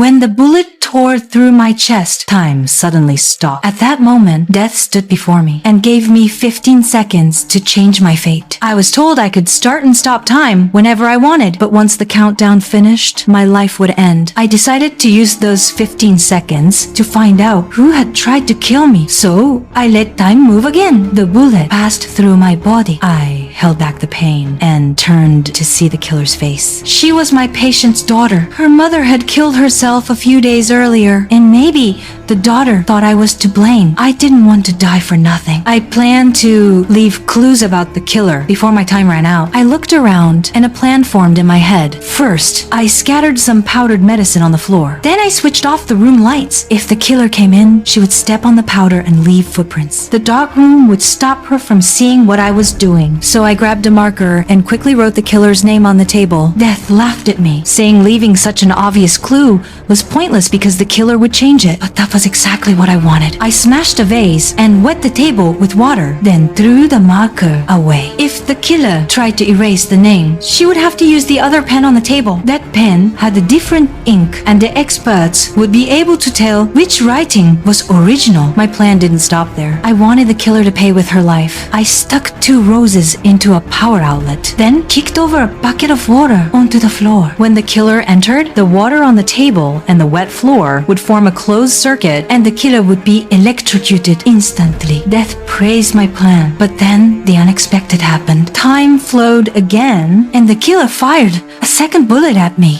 When the bullet tore through my chest, time suddenly stopped. At that moment, death stood before me and gave me 15 seconds to change my fate. I was told I could start and stop time whenever I wanted, but once the countdown finished, my life would end. I decided to use those 15 seconds to find out who had tried to kill me. So I let time move again. The bullet passed through my body. I held back the pain and turned to see the killer's face. She was my patient's daughter. Her mother had killed herself a few days earlier, and maybe the daughter thought I was to blame. I didn't want to die for nothing. I planned to leave clues about the killer before my time ran out. I looked around and a plan formed in my head. First, I scattered some powdered medicine on the floor. Then I switched off the room lights. If the killer came in, she would step on the powder and leave footprints. The dark room would stop her from seeing what I was doing. So I grabbed a marker and quickly wrote the killer's name on the table. Death laughed at me, saying leaving such an obvious clue was pointless because the killer would change it. But that was exactly what I wanted. I smashed a vase and wet the table with water, then threw the marker away. If the killer tried to erase the name, she would have to use the other pen on the table. That pen had a different ink, and the experts would be able to tell which writing was original. My plan didn't stop there. I wanted the killer to pay with her life. I stuck 2 roses into a power outlet, then kicked over a bucket of water onto the floor. When the killer entered, the water on the table and the wet floor would form a closed circuit, and the killer would be electrocuted instantly. Death praised my plan, but then the unexpected happened. Time flowed again, and the killer fired a second bullet at me.